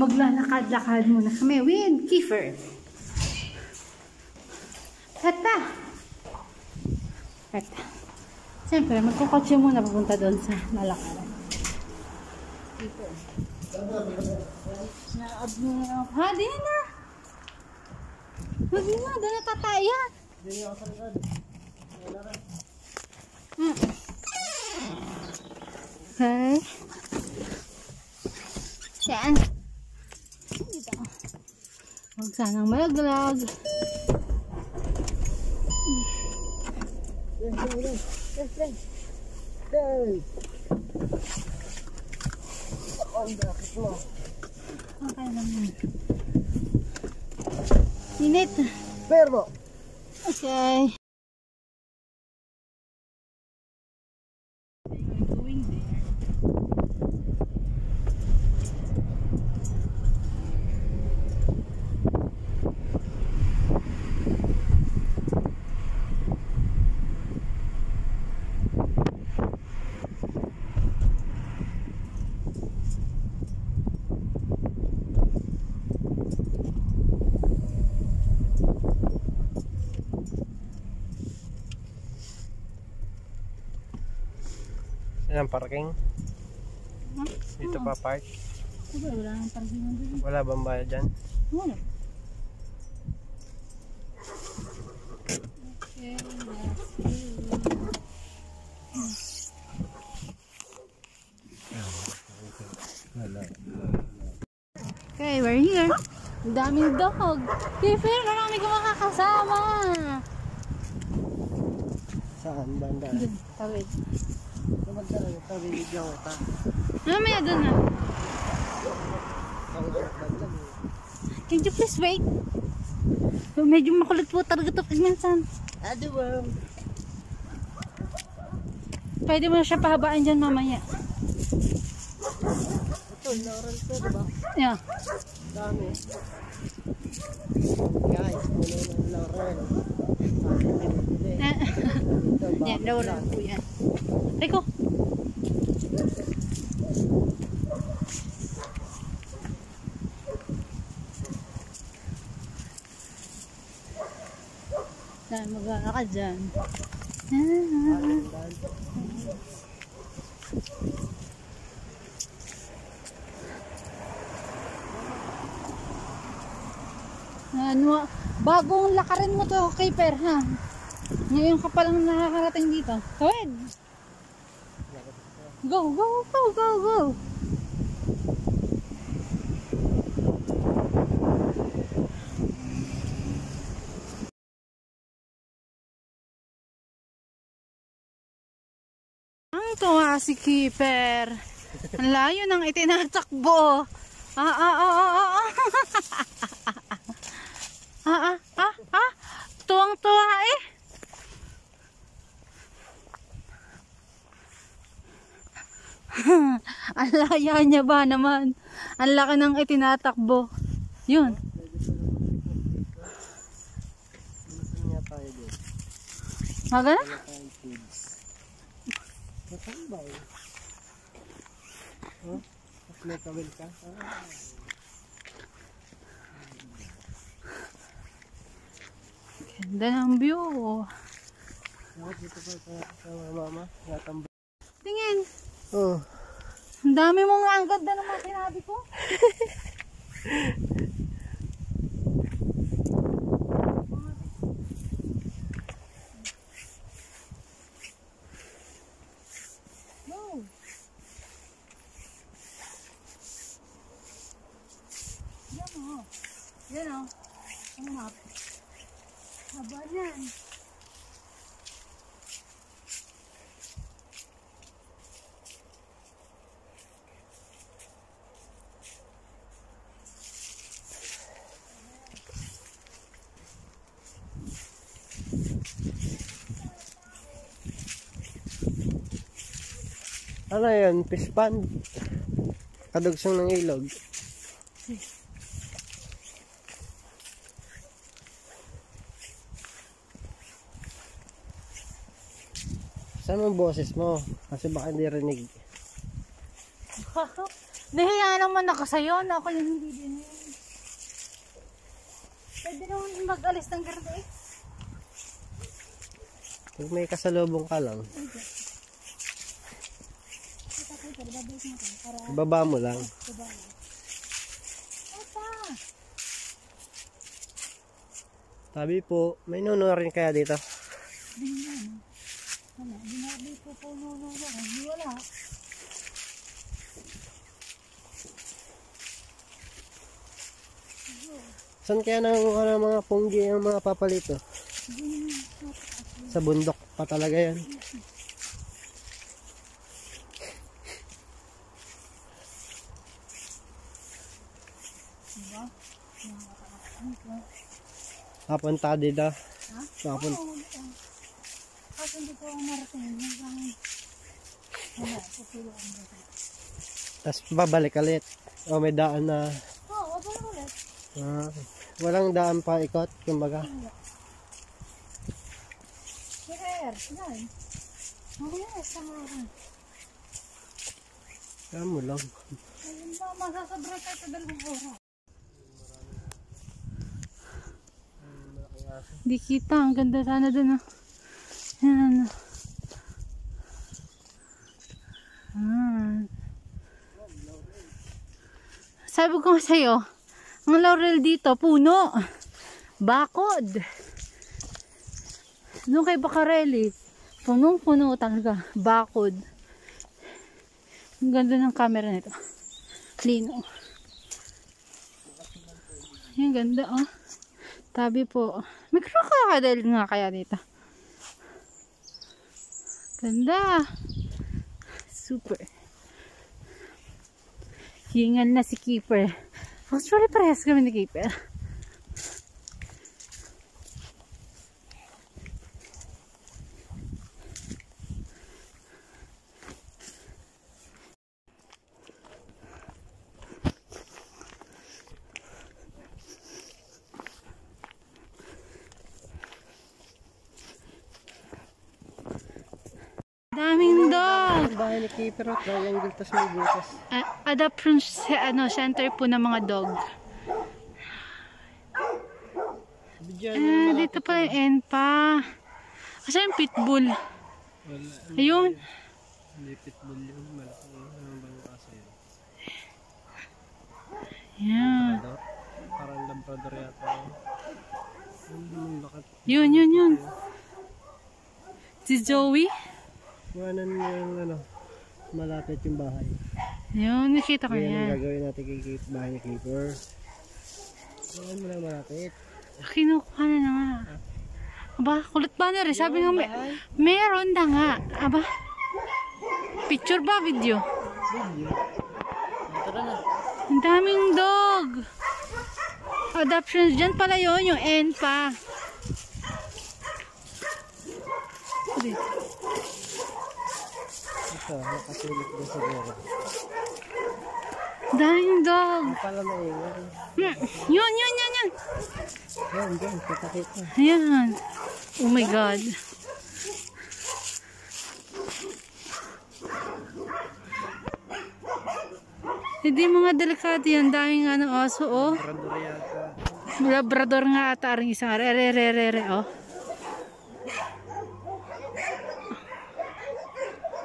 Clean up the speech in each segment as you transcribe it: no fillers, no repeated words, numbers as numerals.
maglalakad-lakad muna kami with Kiefer. Hata! Siyempre, magkukotse muna papunta doon sa lalakaran. Kiefer. Ha, di na! Hindi na, doon na tataya. Hindi na ako sa likod. Okay. Saan? Dito. Huwag sanang malaglag. Okay lang yun. Init. Pero. Okay. Yan ang parking. Huh? Dito pa park. Wala nang parking dito. Wala bang bayad dyan? Wala. Okay, okay, we're here. Ang daming dog. Kiefer, marami ko makakasama. Saan? Banda? Doon, tawid. Magdala ito, bibigyan ko ito. Mamaya doon na. Can you please wait? Medyo makulit po talaga ito pagminsan. Adiwam. Pwede mo na siya pahabaan dyan mamaya. Ito, Laurel ito, diba? Yeah. Dami. Guys, puno ng Laurel. Yan, Laurel po yan. Rico. Saan mag-aalakad dyan? Ano, bagong lakarin mo to, Kiefer, ha? Ngayon ka palang nakakarating dito. Tawid! Go, go, go, go, go! Ang tuwa si Kiefer. Ang layo ng itinatakbo. Tuwang-tuwa eh. Ang laya niya ba naman? Ang laki ng itinatakbo. Yun. Magana? Matambay. Oh, may kawil ka. Ganda ng view. Dito pa sa mama. Natambay. Tingin. Oh. Ang dami mong ang ganda naman sinabi ko. No. Yan o. Yan o. Ang map. Haba yan. Ano yan? Fish pond? Kadugsong ng ilog. Saan ang boses mo? Kasi baka hindi rinig. Nahiya naman ako sa'yo na ako yung hindi din yun. Pwede naman mag-alis ng garda eh. Pag may kasalubong ka lang. Ibaba mo lang. Tabi po, may nuno rin kaya dito? Binabi po po nuno. Wala. Saan kaya nangunguha ng mga punggi ang mga papalito? Sa bundok pa talaga yan. Papunta dito. Papunta. Kasi hindi ko marating. Wala, tutulog ang bata. Tapos babalik ulit. O may daan na. Oo, babalik ulit. Walang daan pa ikot, kumbaga. Sir, yan. Mamaya, sama ka. Kaya mo lang. Ayun ba, masasabra tayo sa 2 oras. Di kita, ang ganda sana dun ah. Yan. Sabi ko nga sa'yo, ang laurel dito, puno. Bakod. Doon kay Bacarelli, punong-puno talaga. Bakod. Ang ganda ng camera nito. Lino. Ang ganda oh. Tabi po. May crocodile nga kaya dito. Ganda. Super. Hingal na si Keeper. Actually, parehas kami ni Keeper. Daming dog. Ang bahay ni Keeper, triangle, tas may butas. Adoption center po ng mga dog. Dito pala yung Enpa. Kasi yung pitbull. Ayun. Hindi pitbull yun. Malaki yung bang aso yun. Yan. Parang labrador yata. Yun. Si Joey. Buwanan yung ano, malapit yung bahay. Yun, nakita ko yan. yan. Ang gagawin natin kay bahay ni Keeper. Buwan mo lang malapit. Kinukuha na nga. Aba, kulit ba na rin? Sabi nga, meron na nga. Aba, picture ba? Video? Video. Tara na. Ang daming dog. Adoptions. Dyan pala yun, yung Enpa. Ito, nakasulip doon sa gero. Daming dog. Ang pala maingay. Yun. Yan, kita. Ayan. Oh my God. Hindi mga delikado yan. Daming aso, oh. Labrador yata. Labrador nga ata rin isang re, oh.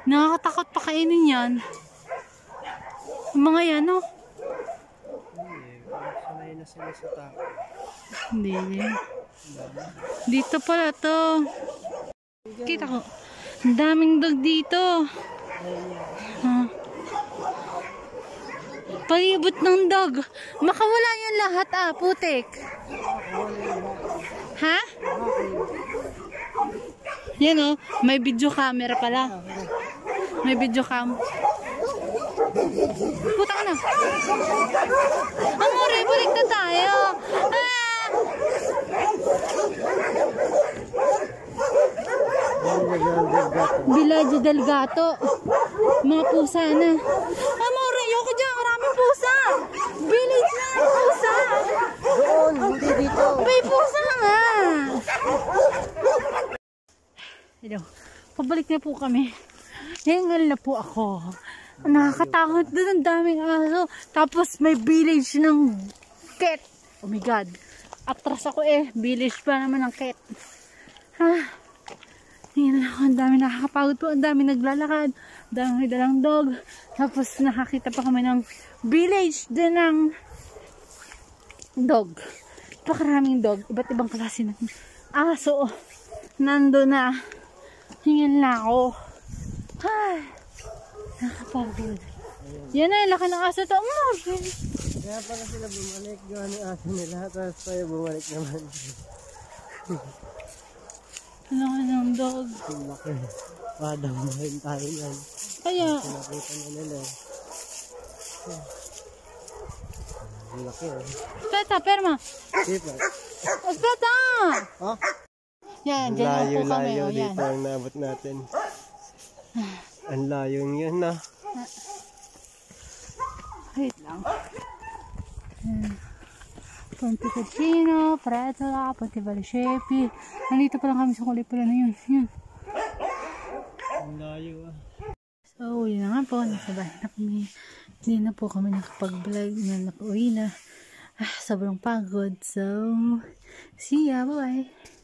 Nakakatakot pa kainin yan. Ang mga yan, oh. Sanay na sila sa tao. Hindi. Dito pala to. Kita ko. Ang daming dog dito. Palibot ng dog. Makawala yan lahat putik. Ha? Yan oh, may video camera pala. May video cam. Putang na. Amore, balik na tayo. Village del Gato. Mga pusa na. Amore, yoko dyan. Maraming pusa. Village na pusa. Doon, hindi dito. May pusa nga. Hello. Pabalik na po kami. Hingal na po ako. Nakakatakot doon, ang daming aso. Tapos may village ng cat. Oh my god. Atras ako village pa naman ng cat. Tingnan ako, ang dami nakakapagod po, ang dami naglalakad, ang dami may dalang dog. Tapos nakakita pa kami ng village din ng dog. Pakaraming dog, iba't ibang klase ng aso. Nando na. Hingan na ako. Nakakapagod. Yan na, laki ng aso to. Kaya pala sila bumalik, gawa ng aso nila, tapos tayo bumalik naman. Ano ka ng dog? Ang laki. Padamahin tayo yan. Kaya, Nakita na nila. Ang laki Peta, perma. Diba? Peta! Oh? Yan, dyan ako kami. Layo-layo Yan. dito ang nabot natin. Ang layo yun na. Wait lang. Ponte Caccino, Pretola, Ponte Valesiepi. Nandito pa lang kami sa kulay pala na yun. Yan. Ang layo So, yun na nga po. Nasabahin na kami. Hindi na po kami nakapag-vlog na nakauwi na. Sobrang pagod. So, see ya. Bye-bye.